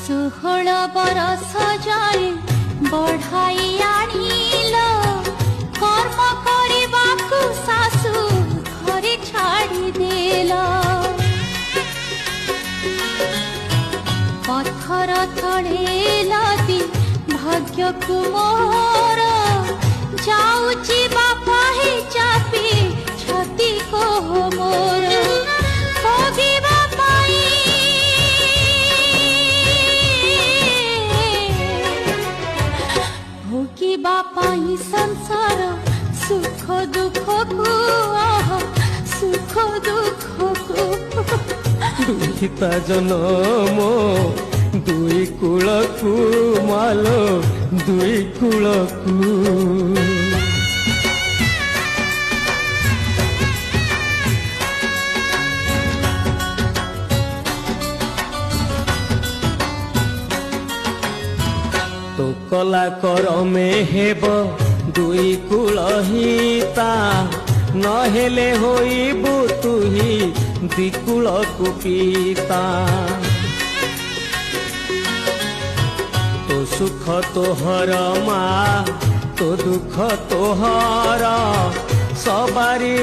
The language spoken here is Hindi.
षोहल बरस जाए बढ़ाई आनिल कर्म करबाकू सासू घरे छाड़ी देल पत्थर तले लदी भाग्य को मोर जाऊची बापा ही चापी छाती को मोर भोगिबा पाई भोगिबा पाई संसार सुख दुख को सुख दुख को दुहिता जनम दुई कूलकू मालो दुई कूलकू तो कला करमे हेब दुई कूलहिता नहेले होइबु तुही दिकुल कुपिता तो सुख तोहर मा तो दुख तोहर सबारी